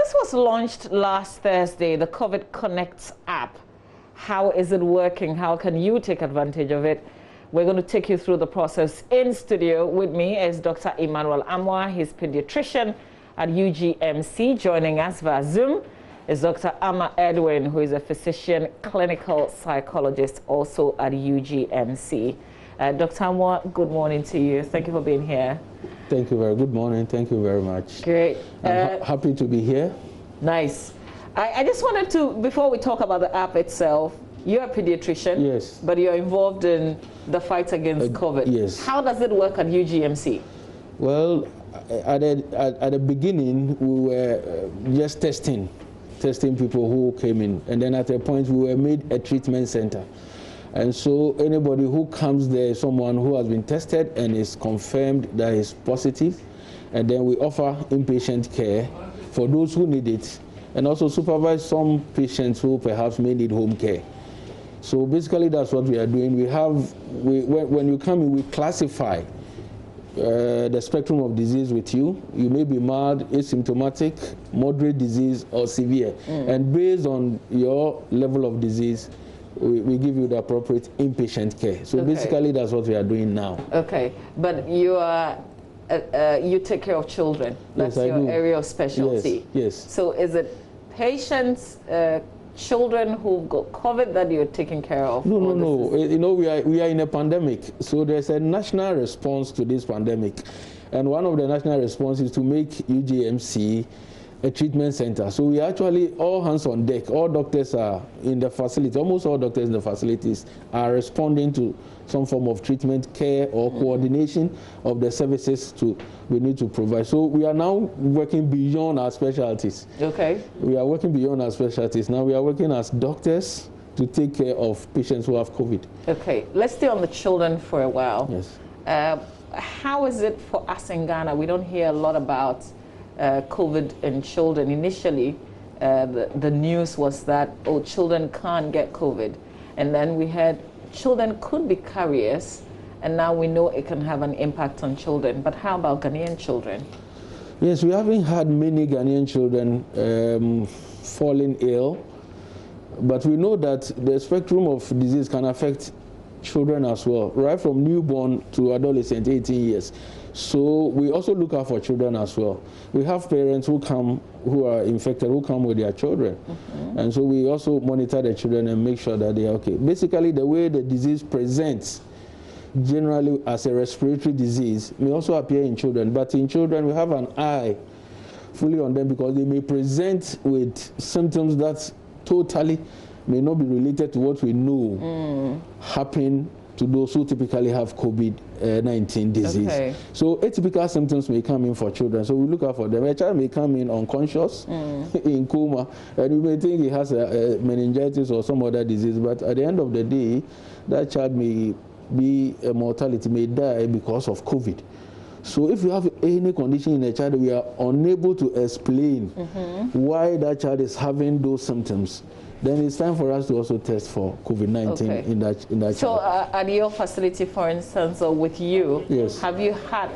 this was launched last Thursday, the CovidConnect app. How is it working? How can you take advantage of it? We're going to take you through the process. In studio with me is Dr. Emmanuel Amwa. He's pediatrician at UGMC. Joining us via Zoom is Dr. Amma Edwin, who is a physician, clinical psychologist, also at UGMC. Dr. Amwa, good morning to you. Thank you for being here. Thank you very good morning. Thank you very much. Great. I'm happy to be here. Nice. I just wanted to, before we talk about the app itself, you're a pediatrician, yes, but you're involved in the fight against COVID. Yes. How does it work at UGMC? Well, at the beginning, we were just testing people who came in. And then at a point, we were made a treatment center. And so anybody who comes there is someone who has been tested and is confirmed that is positive. And then we offer inpatient care for those who need it, and also supervise some patients who perhaps may need home care. So basically that's what we are doing. When you come in, we classify the spectrum of disease with you. You may be mild, asymptomatic, moderate disease, or severe. And based on your level of disease, we give you the appropriate inpatient care. So basically that's what we are doing now. Okay, but you are you take care of children. That's yes, your area of specialty. Yes. So is it patients, children who've got COVID that you're taking care of? No. You know, we are in a pandemic, so there's a national response to this pandemic, and one of the national responses is to make UGMC a treatment center. So we actually all hands on deck. All doctors are in the facility. Almost all doctors in the facilities are responding to some form of treatment care or coordination of the services we need to provide. So we are now working beyond our specialties. Okay. We are working beyond our specialties. Now we are working as doctors to take care of patients who have COVID. Okay. Let's stay on the children for a while. Yes. How is it for us in Ghana? We don't hear a lot about COVID in children. Initially, the news was that, children can't get COVID. And then we had children could be carriers, and now we know it can have an impact on children. But how about Ghanaian children? Yes, we haven't had many Ghanaian children falling ill, but we know that the spectrum of disease can affect children as well, right from newborn to adolescent, 18 years. So we also look out for children as well. We have parents who are infected, who come with their children. And so we also monitor the children and make sure that they are okay. Basically, the way the disease presents generally as a respiratory disease may also appear in children. But in children, we have an eye fully on them because they may present with symptoms that totally may not be related to what we know happen to those who typically have COVID-19 disease. Okay. So atypical symptoms may come in for children, so we look out for them. A child may come in unconscious, in coma, and you may think he has a meningitis or some other disease, but at the end of the day, that child may be a mortality, may die because of COVID. So if you have any condition in a child, we are unable to explain why that child is having those symptoms, then it's time for us to also test for COVID-19 in that child. So at your facility, for instance, or with you, yes, have you had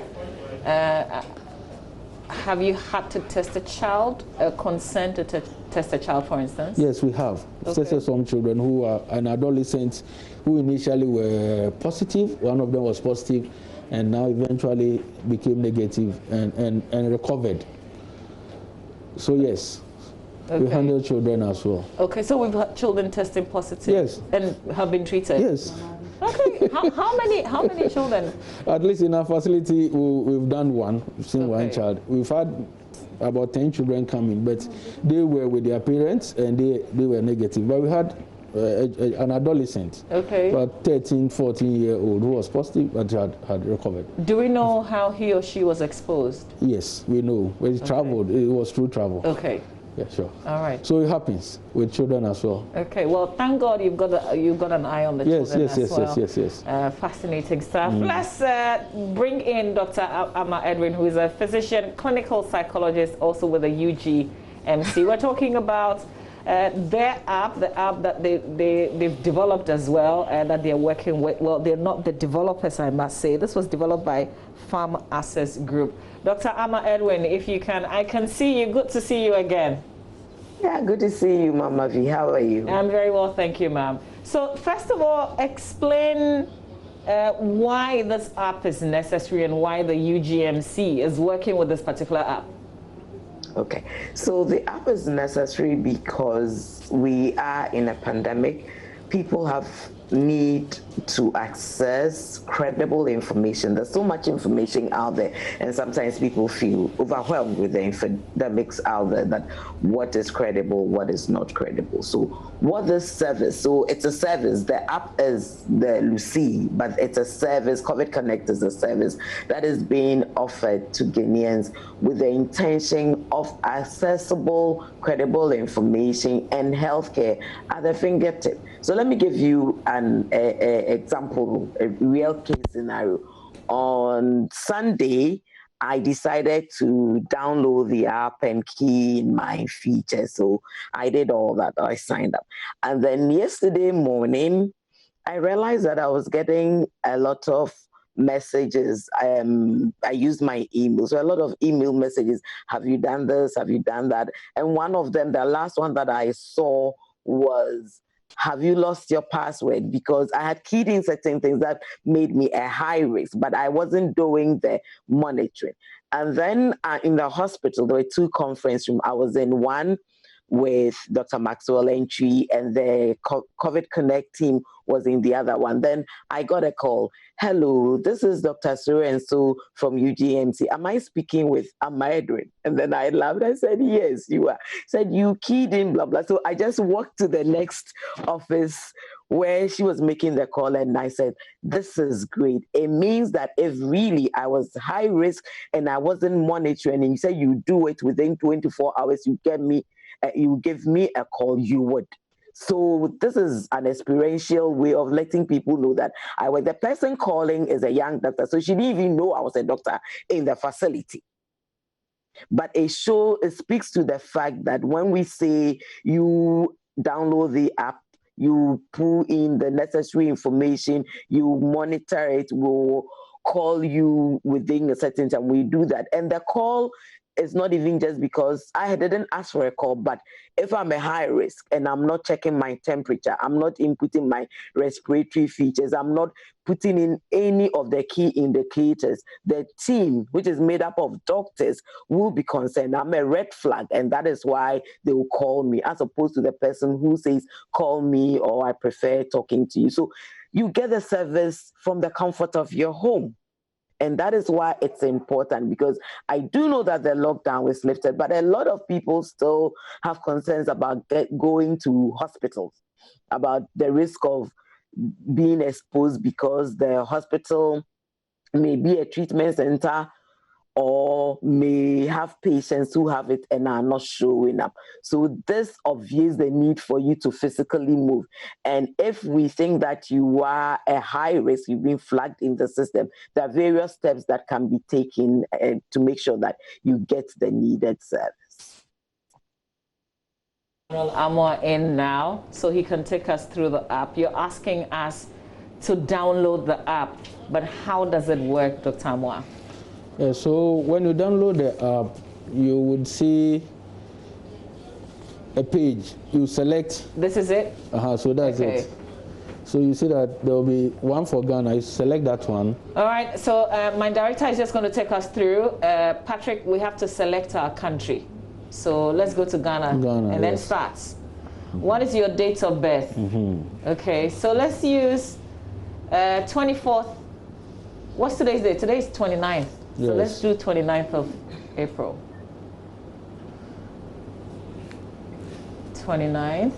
to test a child, consent to test a child, for instance? Yes, we have. Tested some children who are an adolescent who initially were positive. One of them was positive and now eventually became negative and recovered. So yes. We handle children as well. Okay, so we've had children testing positive. Yes. And have been treated. Yes. Okay. How many children? At least in our facility, we've done one. We've seen one child. We've had about 10 children coming, but they were with their parents and they were negative. But we had an adolescent, about 13, 14-year-old who was positive but had recovered. Do we know how he or she was exposed? Yes, we know. When he traveled, it was through travel. Okay. Yeah, sure. All right. So it happens with children as well. Okay. Well, thank God you've got an eye on the children as well. Yes. Fascinating stuff. Let's bring in Dr. Amma Edwin, who is a physician, clinical psychologist, also with the UGMC. We're talking about Their app, the app that they've developed as well, that they're working with, well, they're not the developers, I must say. This was developed by Farm Access Group. Dr. Amma Edwin, if you can, I can see you. Good to see you again. Yeah, good to see you, Mama V. How are you? I'm very well, thank you, ma'am. So first of all, explain why this app is necessary and why the UGMC is working with this particular app. Okay, so the app is necessary because we are in a pandemic. People have need to access credible information. There's so much information out there, and sometimes people feel overwhelmed with the infodemics out there, that what is credible, what is not credible. So what this service, so it's a service, the app is the Lucy, but it's a service, CovidConnect is a service that is being offered to Guineans with the intention of accessible, credible information and healthcare at their fingertip. So let me give you an example, a real case scenario. On Sunday, I decided to download the app and key in my features. So I did all that. I signed up. And then yesterday morning, I realized that I was getting a lot of messages. I used my email. So a lot of email messages. Have you done this? Have you done that? And one of them, the last one that I saw was, have you lost your password? Because I had keyed in certain things that made me a high risk, but I wasn't doing the monitoring. And then in the hospital, there were two conference rooms. I was in one with Dr. Maxwell Entry, and the CovidConnect team was in the other one. Then I got a call. Hello, this is Dr. So from UGMC. Am I speaking with Amma Edwin? And then I laughed. I said, yes, you are. Said, you keyed in, blah, blah. So I just walked to the next office where she was making the call, and I said, this is great. It means that if really I was high risk and I wasn't monitoring, and you said you do it within 24 hours, you give me a call, you would. So this is an experiential way of letting people know that the person calling is a young doctor, so she didn't even know I was a doctor in the facility. But it speaks to the fact that when we say you download the app, you pull in the necessary information, you monitor it, we'll call you within a certain time. We do that. And the call is not even just because I didn't ask for a call, but if I'm a high risk and I'm not checking my temperature, I'm not inputting my respiratory features, I'm not putting in any of the key indicators, the team, which is made up of doctors, will be concerned. I'm a red flag, and that is why they will call me, as opposed to the person who says, call me, or I prefer talking to you. So you get the service from the comfort of your home. And that is why it's important, because I do know that the lockdown was lifted, but a lot of people still have concerns about going to hospitals, about the risk of being exposed because the hospital may be a treatment center or may have patients who have it and are not showing up. So this obviates the need for you to physically move. And if we think that you are a high risk, you've been flagged in the system, there are various steps that can be taken to make sure that you get the needed service. Amma in now, so he can take us through the app. You're asking us to download the app, but how does it work, Dr. Amma? Yeah, so when you download the app, you would see a page. You select. This is it? So that's it. So you see that there will be one for Ghana. You select that one. All right. So my director is just going to take us through. Patrick, we have to select our country. So let's go to Ghana and then start. What is your date of birth? Okay. So let's use 24th. What's today's date? Today's 29th. So let's do 29th of April. 29th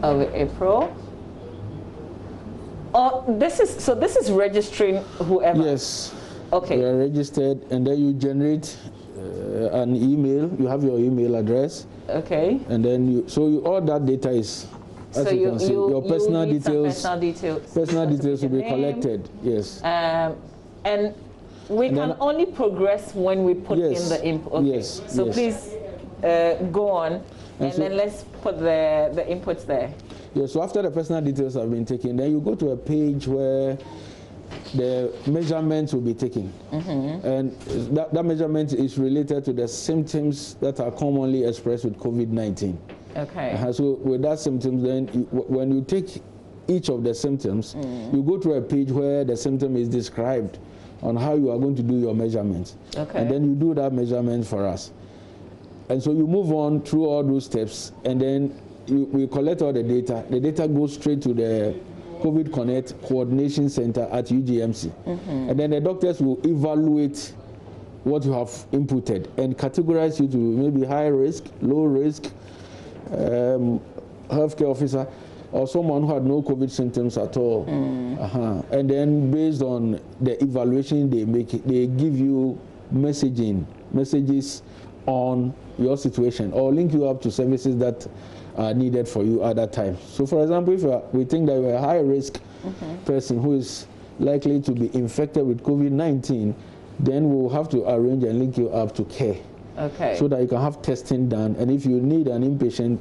of April. Oh, this is registering whoever. Yes. Okay. You are registered, and then you generate an email. You have your email address. Okay. And then all that data is. As so you can see, your personal details. Personal details will be collected. Yes. And we can only progress when we put in the input. Okay. Yes. So please go on, and then let's put the inputs there. Yeah, so after the personal details have been taken, then you go to a page where the measurements will be taken. And that measurement is related to the symptoms that are commonly expressed with COVID-19. Okay. So with that symptoms, then when you take each of the symptoms, you go to a page where the symptom is described on how you are going to do your measurements. Okay. And then you do that measurement for us. And so you move on through all those steps, and then we collect all the data. The data goes straight to the CovidConnect Coordination Center at UGMC. And then the doctors will evaluate what you have inputted and categorize you to maybe high risk, low risk, healthcare officer, or someone who had no COVID symptoms at all. And then based on the evaluation they make, they give you messages on your situation or link you up to services that are needed for you at that time. So for example, if we think that you're a high risk person who is likely to be infected with COVID-19, then we'll have to arrange and link you up to care. Okay. So that you can have testing done, and if you need an inpatient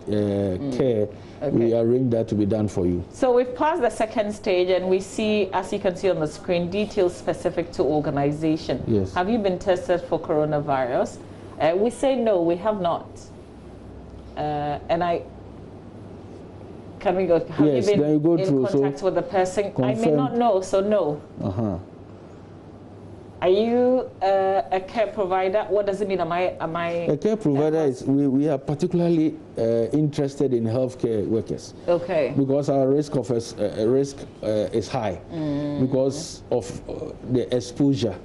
care, we arrange that to be done for you. So we've passed the second stage, and we see, as you can see on the screen, details specific to organization. Yes. Have you been tested for coronavirus? We say no, we have not. And can we go? Have Yes, you been then you go in through, contact so with the person? I may confirm. not know, so no. Are you a care provider? What does it mean? Am I A care provider is, we are particularly interested in healthcare workers. Okay. Because our risk of is high because of the exposure,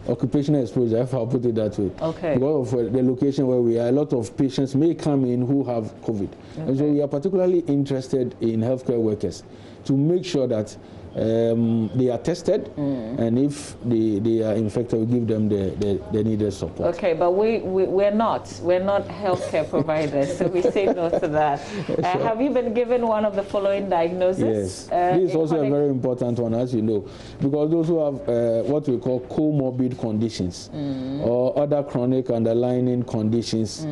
occupational exposure, if I'll put it that way. Okay. Because of the location where we are, a lot of patients may come in who have COVID. And so we are particularly interested in healthcare workers to make sure that they are tested, and if they are infected, we give them the needed support. Okay, but we're not healthcare providers, so we say no to that. Sure. Have you been given one of the following diagnoses? Yes, this is also a very important one, as you know, because those who have what we call comorbid conditions or other chronic underlying conditions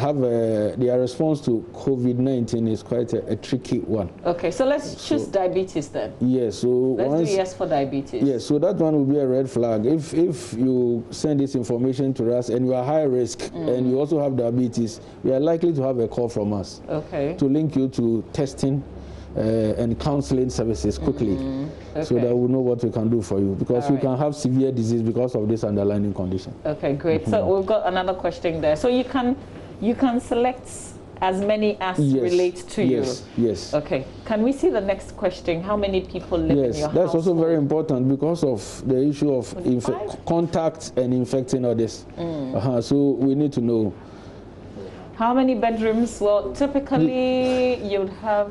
have their response to COVID-19 is quite a tricky one. Okay, so let's choose diabetes then. Yes, so let's do yes for diabetes. Yes, so that one will be a red flag. If you send this information to us and you are high risk and you also have diabetes, we are likely to have a call from us. Okay. To link you to testing and counseling services quickly, so that we know what we can do for you, because you can have severe disease because of this underlying condition. Okay, great. So we've got another question there. So you can select as many as relate to you. Yes. Okay. Can we see the next question? How many people live in your house? Yes, that's also very important because of the issue of contact and infecting others. So we need to know. How many bedrooms? Well, typically you'd have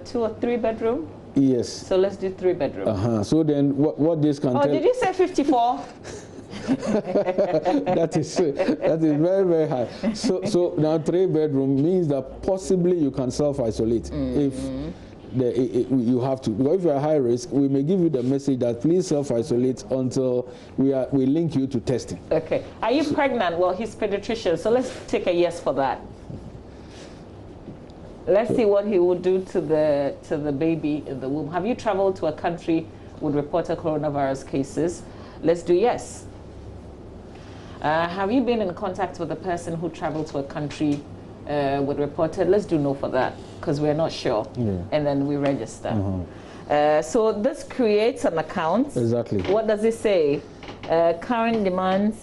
2 or 3 bedroom. Yes. So let's do 3 bedroom. So then what this can tell... Oh, did you say 54? that is very, very high. So now 3 bedroom means that possibly you can self-isolate if you have to. Because if you are high risk, we may give you the message that please self-isolate until we link you to testing. Okay. Are you pregnant? Well, he's pediatrician, so let's take a yes for that. Let's see what he will do to the baby in the womb. Have you traveled to a country with reported coronavirus cases? Let's do yes. Have you been in contact with a person who traveled to a country with reported? Let's do no for that, because we're not sure. And then we register. So this creates an account. Exactly. What does it say? Current demands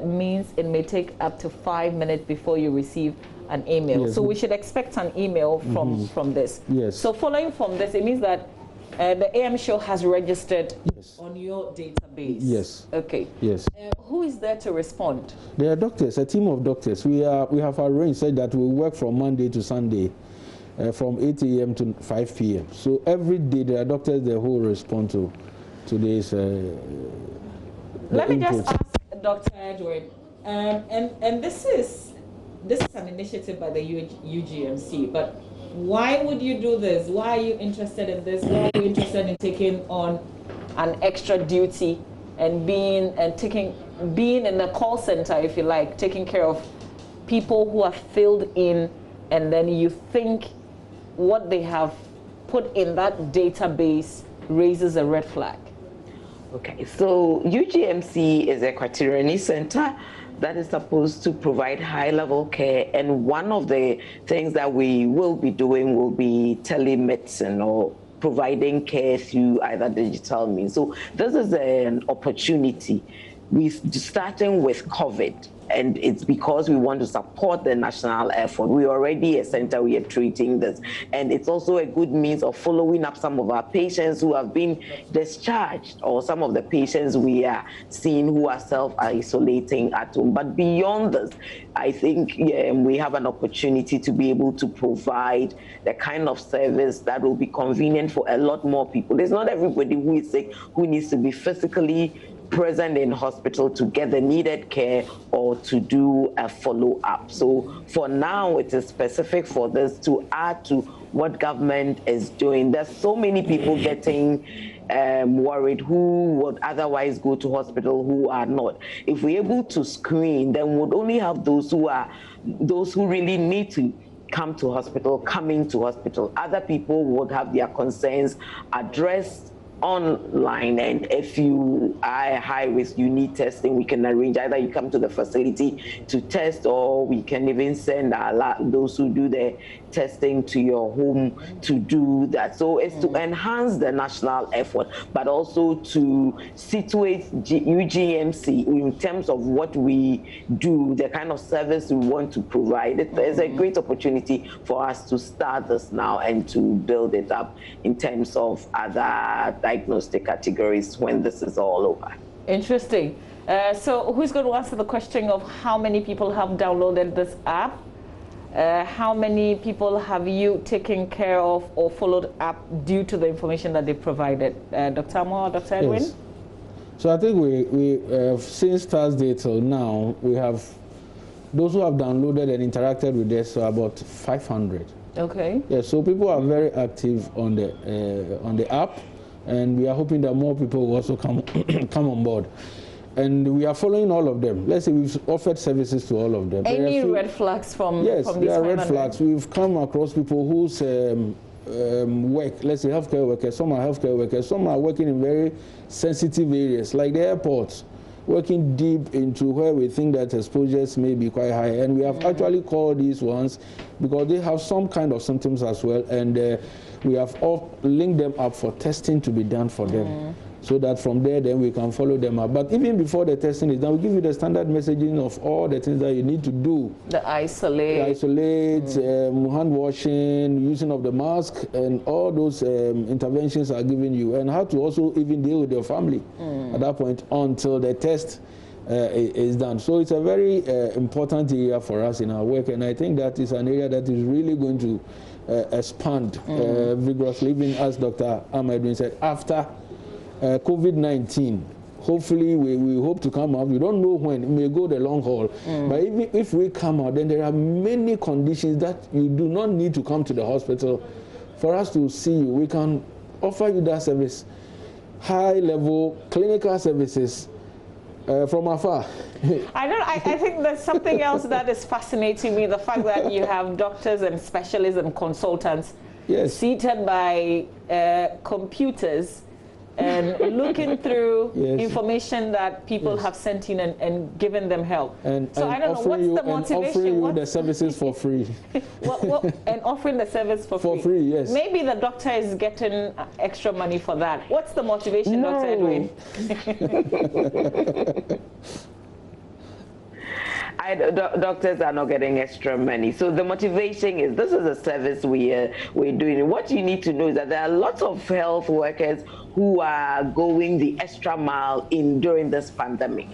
means it may take up to 5 minutes before you receive an email. So we should expect an email from this. Yes. So following from this, it means that the AM show has registered on your database. Yes. Okay. Yes. Who is there to respond? There are doctors, a team of doctors. We have arranged so that we work from Monday to Sunday, from 8 a.m. to 5 p.m. So every day there are doctors there who will respond to this. Let me just ask Dr. Edward, and this is an initiative by the UGMC, but why would you do this? Why are you interested in this? Why are you interested in taking on an extra duty and being in a call center, if you like, taking care of people who have filled in, and then you think what they have put in that database raises a red flag? Okay, so UGMC is a quaternary center that is supposed to provide high-level care, and one of the things that we will be doing will be telemedicine or providing care through either digital means. So this is an opportunity. We're starting with COVID, and it's because we want to support the national effort. We're already a center, we are treating this, and it's also a good means of following up some of our patients who have been discharged, or some of the patients we are seeing who are self-isolating at home. But beyond this, I think we have an opportunity to be able to provide the kind of service that will be convenient for a lot more people. It's not everybody who is sick who needs to be physically present in hospital to get the needed care or to do a follow-up. So for now, it is specific for this to add to what government is doing. There's so many people getting worried who would otherwise go to hospital who are not. If we're able to screen, then we'd only have those who really need to come to hospital, coming to hospital. Other people would have their concerns addressed online, and if you are high risk, you need testing, we can arrange either you come to the facility to test, or we can even send those who do the testing to your home to do that. So it's to enhance the national effort, but also to situate UGMC in terms of what we do, the kind of service we want to provide. It's a great opportunity for us to start this now and to build it up in terms of other diagnostic categories when this is all over. Interesting. So who's going to answer the question of how many people have downloaded this app? How many people have you taken care of or followed up due to the information that they provided? Dr. Amo or Dr. Edwin? Yes. So I think we since Thursday till now, we have those who have downloaded and interacted with us, so about 500. Okay. Yeah, so people are very active on the app, and we are hoping that more people will also come on board. And we are following all of them. Let's say we've offered services to all of them. Any red flags from yes, from these there are red flags. We've come across people whose work, let's say healthcare workers, some are healthcare workers, some are working in very sensitive areas, like the airports, working deep into where we think that exposures may be quite high. And we have actually called these ones because they have some kind of symptoms as well, and we have all linked them up for testing to be done for them. So that from there, then we can follow them up. But even before the testing is done, we give you the standard messaging of all the things that you need to do. The isolate, hand washing, using of the mask, and all those interventions are given you, and how to also even deal with your family at that point until the test is done. So it's a very important area for us in our work, and I think that is an area that is really going to expand vigorously, even as Dr. Ahmed said, after COVID-19. Hopefully we hope to come out. We don't know when. It may go the long haul. But if we come out, then there are many conditions that you do not need to come to the hospital for us to see you. We can offer you that service, high-level clinical services from afar. I think there's something else that is fascinating me, the fact that you have doctors and specialists and consultants seated by computers and looking through information that people have sent in and given them help. So I don't know, what's the motivation? And offering you the services for free. And offering the service for free. For free, yes. Maybe the doctor is getting extra money for that. What's the motivation, Dr. Edwin? Doctors are not getting extra money. So the motivation is, this is a service we're doing. What you need to know is that there are lots of health workers who are going the extra mile during this pandemic.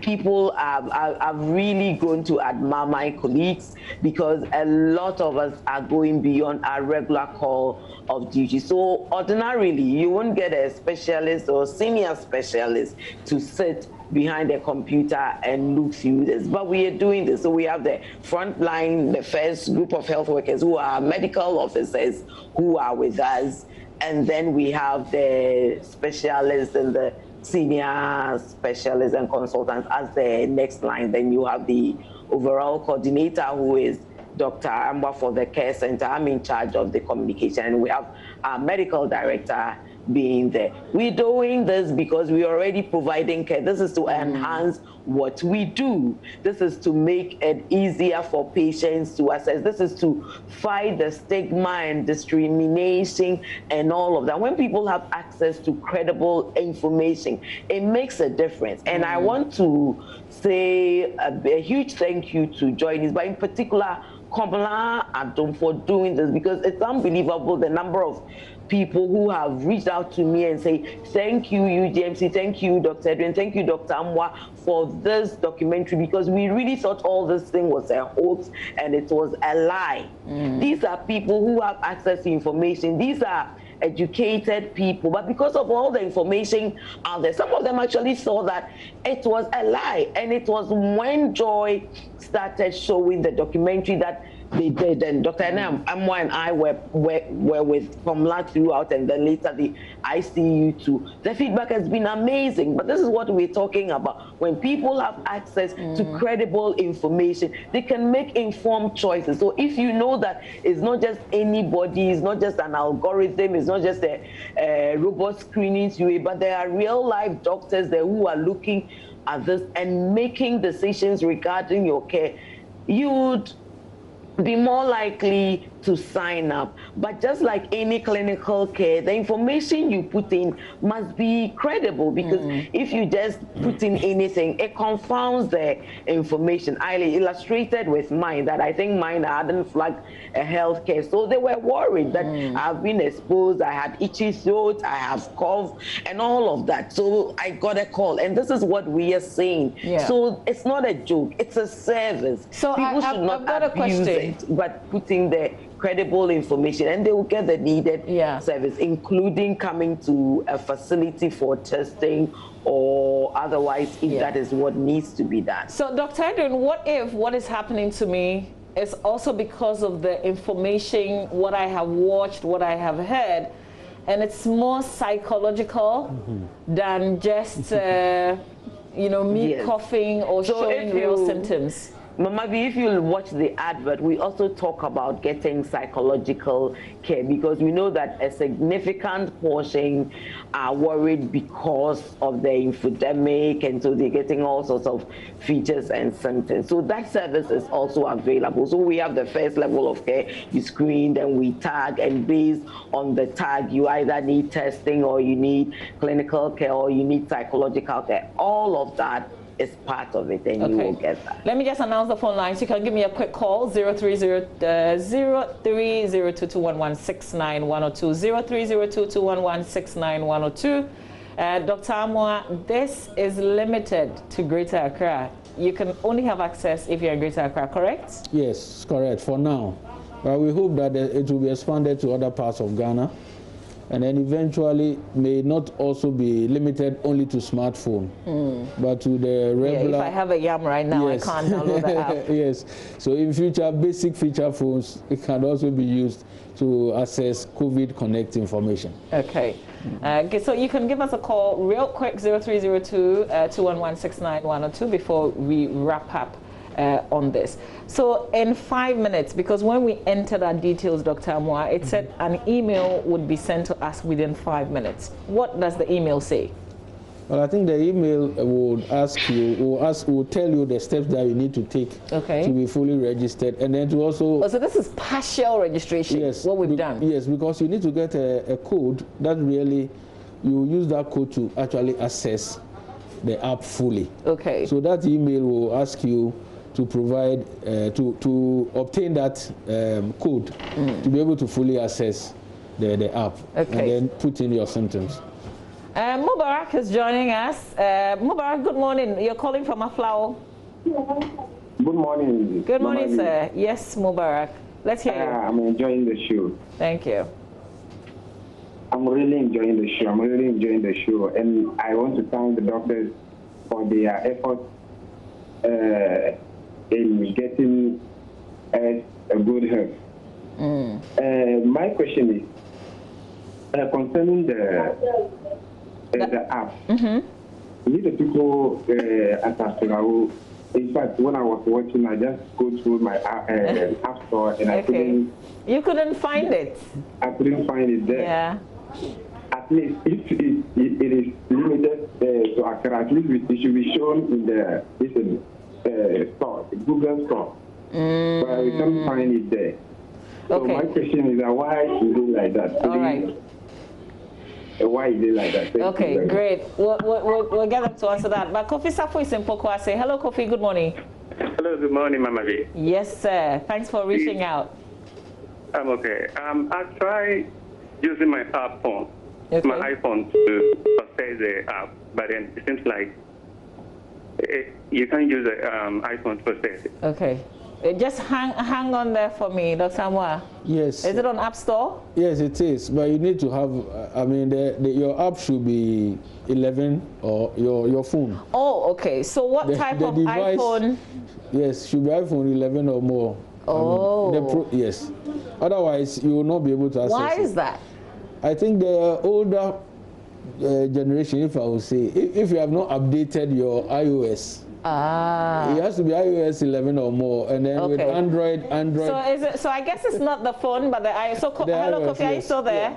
People are really going to admire my colleagues, because a lot of us are going beyond our regular call of duty. So ordinarily, you won't get a specialist or senior specialist to sit behind a computer and look through this, but we are doing this. So we have the front line, the first group of health workers who are medical officers who are with us, and then we have the specialists and the senior specialists and consultants as the next line. Then you have the overall coordinator, who is Dr. Amba for the care center. I'm in charge of the communication, and we have our medical director being there. We're doing this because we're already providing care. This is to enhance what we do. This is to make it easier for patients to access. This is to fight the stigma and discrimination and all of that. When people have access to credible information, it makes a difference. And I want to say a huge thank you to Joyce, but in particular, Kamala Adom, for doing this, because it's unbelievable the number of people who have reached out to me and say, thank you, UGMC, thank you, Dr. Edwin, thank you, Dr. Amwa, for this documentary, because we really thought all this thing was a hoax and it was a lie. These are people who have access to information. These are educated people, but because of all the information out there, some of them actually saw that it was a lie. And it was when Joy started showing the documentary that they did, and Dr. Amwa and I were with Kamala throughout, and then later the ICU too. The feedback has been amazing, but this is what we're talking about. When people have access to credible information, they can make informed choices. So if you know that it's not just anybody, it's not just an algorithm, it's not just a robot screening you, but there are real life doctors there who are looking at this and making decisions regarding your care, you would be more likely to sign up. But just like any clinical care, the information you put in must be credible, because if you just put in anything, it confounds the information. I illustrated with mine that I think mine hadn't flagged a healthcare, so they were worried that I've been exposed, I had itchy throat, I have cough and all of that. So I got a call, and this is what we are saying. So it's not a joke, it's a service. So people should not abuse it, but putting the credible information, and they will get the needed service, including coming to a facility for testing or otherwise, if that is what needs to be done. So Dr. Edwin, what if what is happening to me is also because of the information, what I have watched, what I have heard, and it's more psychological than just me coughing or showing real symptoms? Mama B, if you watch the advert, we also talk about getting psychological care, because we know that a significant portion are worried because of the infodemic, and so they're getting all sorts of features and symptoms. So that service is also available. So we have the first level of care, you screen, then we tag, and based on the tag, you either need testing, or you need clinical care, or you need psychological care. All of that is part of it, and you will get that. Let me just announce the phone lines. You can give me a quick call, 0302-211-6912, 0302-211-6912. Dr. Amwa, this is limited to Greater Accra. You can only have access if you're in Greater Accra, correct? Yes, correct, for now. But we hope that it will be expanded to other parts of Ghana, and then eventually may not also be limited only to smartphone, but to the regular. If I have a yam right now, I can't download the app. Yes, so in future, basic feature phones, it can also be used to access CovidConnect information. Okay. So you can give us a call real quick, 0302-211-6912, before we wrap up on this. So in 5 minutes, because when we entered our details, Dr. Amwa, it said an email would be sent to us within 5 minutes. What does the email say? Well, I think the email would ask you, will tell you the steps that you need to take to be fully registered, and then to also. Oh, so this is partial registration. Yes, what we've done. Yes, because you need to get a code that really, you use that code to actually access the app fully. Okay. So that email will ask you to provide, to obtain that code to be able to fully access the app, and then put in your symptoms. Mubarak is joining us. Mubarak, good morning. You're calling from Aflao. Good morning. Good morning, sir. Yes, Mubarak. Let's hear you. I'm enjoying the show. Thank you. I'm really enjoying the show. And I want to thank the doctors for their efforts in getting us a good health. My question is concerning the app. The people at Astronaut. In fact, when I was watching, I just go through my app store and I couldn't. You couldn't find it. I couldn't find it there. Yeah. At least if it is limited to Accra, at least it should be shown in the store, the Google store. But we can't find it there. So my question is, why is it like that? All right. Why is it like that? Okay, great. We'll get them to answer that. But Kofi Sapo is in Pokwa. Say hello, Kofi. Good morning. Hello, good morning, Mama V. Yes, sir. Thanks for reaching out. I'm okay. I tried using my phone, my iPhone, to access the app, but then it seems like you can't use the iPhone to access it. Okay. Just hang on there for me, Dr. Amwa. Yes. Is it on App Store? Yes, it is. But you need to have, your app should be 11 or your phone. Oh, okay. So what type of device, iPhone? Yes, should be iPhone 11 or more. Oh. Yes. Otherwise, you will not be able to access it. Why is that? I think the older generation, if I would say, if you have not updated your iOS, it has to be iOS 11 or more, and then with Android. So is it? So I guess it's not the phone, but the iOS. So hello, Kofi, are you still there?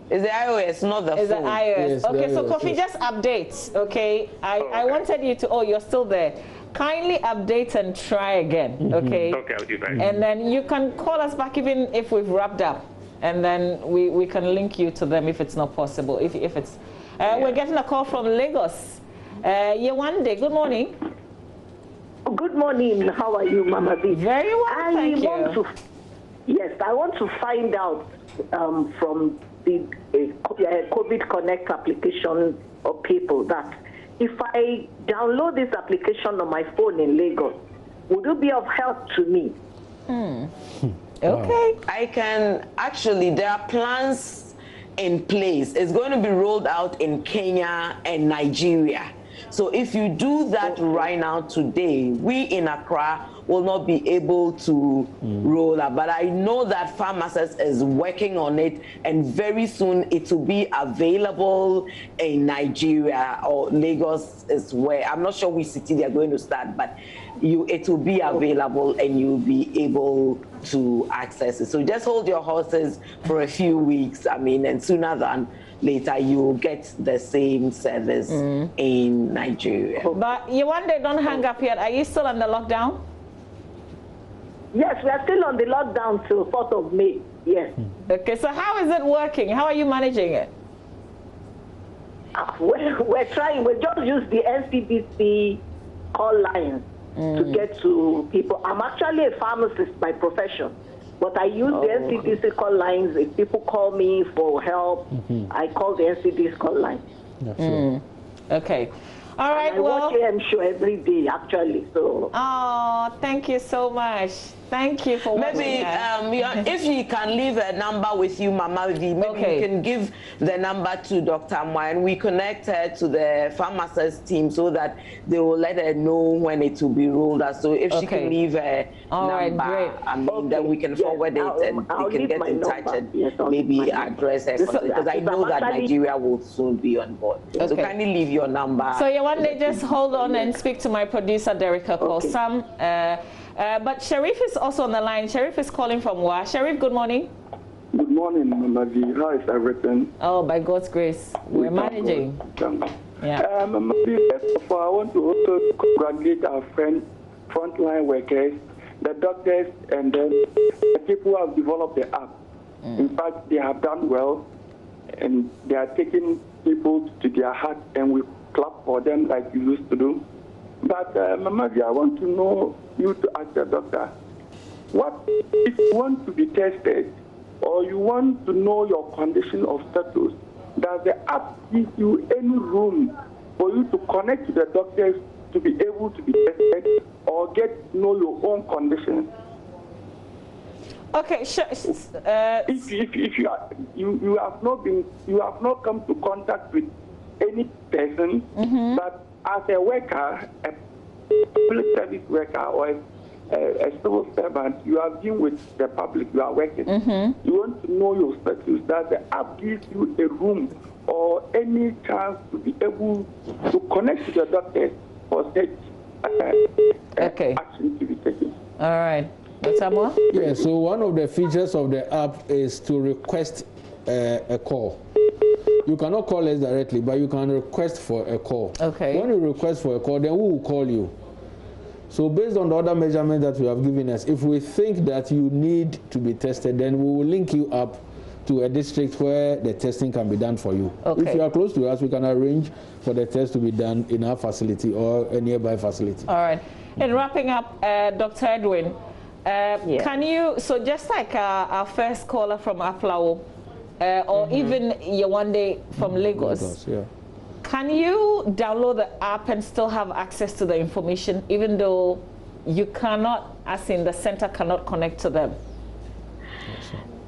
Yeah. Is the iOS, not the phone? Is the iOS? Yes, okay, so iOS, Kofi, just update. Okay, I wanted you to. Oh, you're still there. Kindly update and try again. Okay. Okay, I'll do that. And then you can call us back even if we've wrapped up, and then we can link you to them if it's not possible. If it's, we're getting a call from Lagos. Yewande, good morning. Good morning. How are you, Mama V? Very well, thank you. Yes, I want to find out from the CovidConnect application of people that if I download this application on my phone in Lagos, would it be of help to me? Okay. I can actually, there are plans in place. It's going to be rolled out in Kenya and Nigeria. So if you do that right now today, we in Accra will not be able to roll out. But I know that Pharmacist is working on it, and very soon it will be available in Nigeria, or Lagos is where, I'm not sure which city they're going to start, but it will be available and you'll be able to access it. So just hold your horses for a few weeks, and sooner than later you'll get the same service in Nigeria. But Yewande, don't hang up yet. Are you still under lockdown? Yes, we are still on the lockdown till 4th of May. Yes. Okay, so how is it working? How are you managing it? We're trying. We just use the NCDC call lines to get to people. I'm actually a pharmacist by profession, but I use the NCDC call lines. If people call me for help, I call the NCDC call line. Okay. All right, I watch AM show every day, actually. So. Oh, thank you so much. Thank you for maybe if you can leave a number with you, Mama V, maybe you can give the number to Dr. Amwa, and we connect her to the pharmacist team so that they will let her know when it will be rolled out. So if she can leave a number, then we can forward it and they can get in touch and maybe address her, because I know that Nigeria will soon be on board. So kindly leave your number. So Yewande, just hold on and speak to my producer, Derricka Sam. But Sharif is also on the line. Sharif is calling from Wa. Sharif, good morning. Good morning, Mama V. How is everything? Oh, by God's grace, we're managing. Yeah. Mama V, first of all, I want to also congratulate our frontline workers, the doctors, and then the people who have developed the app. In fact, they have done well, and they are taking people to their heart, and we clap for them like you used to do. But Mama V, I want to know you to ask the doctor, what if you want to be tested or you want to know your condition of status? Does the app give you any room for you to connect to the doctors to be able to be tested or get to know your own condition? Okay, sure. If you have not come to contact with any person, but as a worker, a public service worker or a civil servant, you have been with the public, you are working. You want to know your status, that the app gives you a room or any chance to be able to connect to the doctor for such action to be taken. All right. Samuel? Yeah, so one of the features of the app is to request a call. You cannot call us directly, but you can request for a call. Okay. When you request for a call, then we will call you. So based on the other measurements that you have given us, if we think that you need to be tested, then we will link you up to a district where the testing can be done for you. Okay. If you are close to us, we can arrange for the test to be done in our facility or a nearby facility. All right. And wrapping up, Dr. Edwin, can you, so just like our first caller from Aflao, or even Yewande from Lagos, can you download the app and still have access to the information, even though you cannot, as in the center cannot connect to them?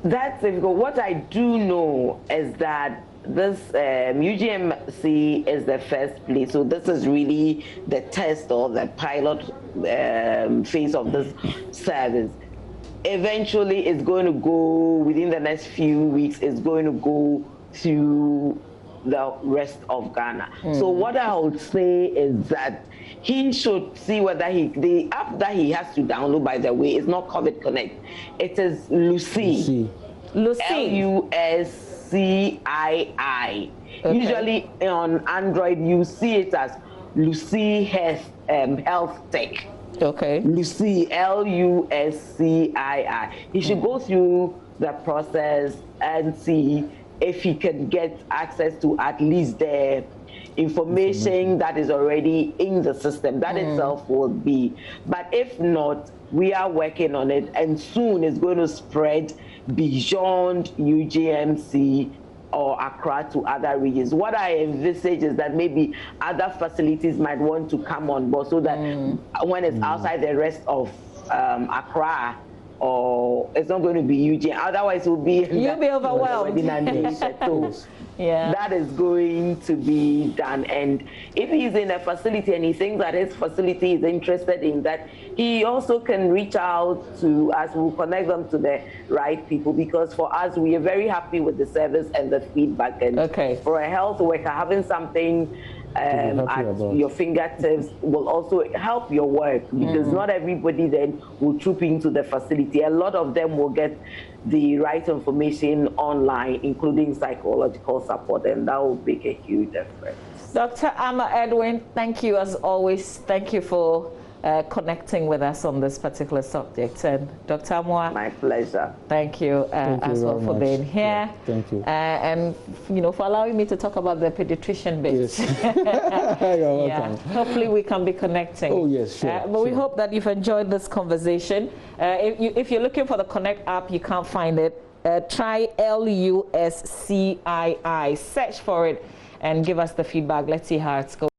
That's difficult. What I do know is that this UGMC is the first place. So this is really the test or the pilot phase of this service. Eventually, it's going to go, within the next few weeks, it's going to go to the rest of Ghana. So what I would say is that he should see whether the app that he has to download, by the way, is not CovidConnect. It is Lucy. L-U-S-C-I-I. Okay. Usually on Android, you see it as Lucy Health Tech. Okay. Lucy, L-U-S-C-I-I. He should go through the process and see if he can get access to at least the information that is already in the system. That itself will be. But if not, we are working on it, and soon it's going to spread beyond UGMC or Accra to other regions. What I envisage is that maybe other facilities might want to come on board, so that when it's outside the rest of Accra, or it's not going to be UGM, otherwise it will be... You'll be overwhelmed. Yeah. That is going to be done. And if he's in a facility and he thinks that his facility is interested in that, he also can reach out to us. We'll connect them to the right people, because for us, we are very happy with the service and the feedback. And for a health worker, having something at your fingertips will also help your work, because not everybody then will troop into the facility. A lot of them will get the right information online, including psychological support, and that will make a huge difference. Dr. Amma Edwin, thank you as always. Thank you for connecting with us on this particular subject. And Dr. Amwa, my pleasure. Thank you as well for being here. Yeah, thank you. And for allowing me to talk about the pediatrician bit. Yes. You're welcome. Hopefully we can be connecting. Oh yes, sure. But we hope that you've enjoyed this conversation. If you're looking for the Connect app, you can't find it. Try LUSCII. Search for it and give us the feedback. Let's see how it's going.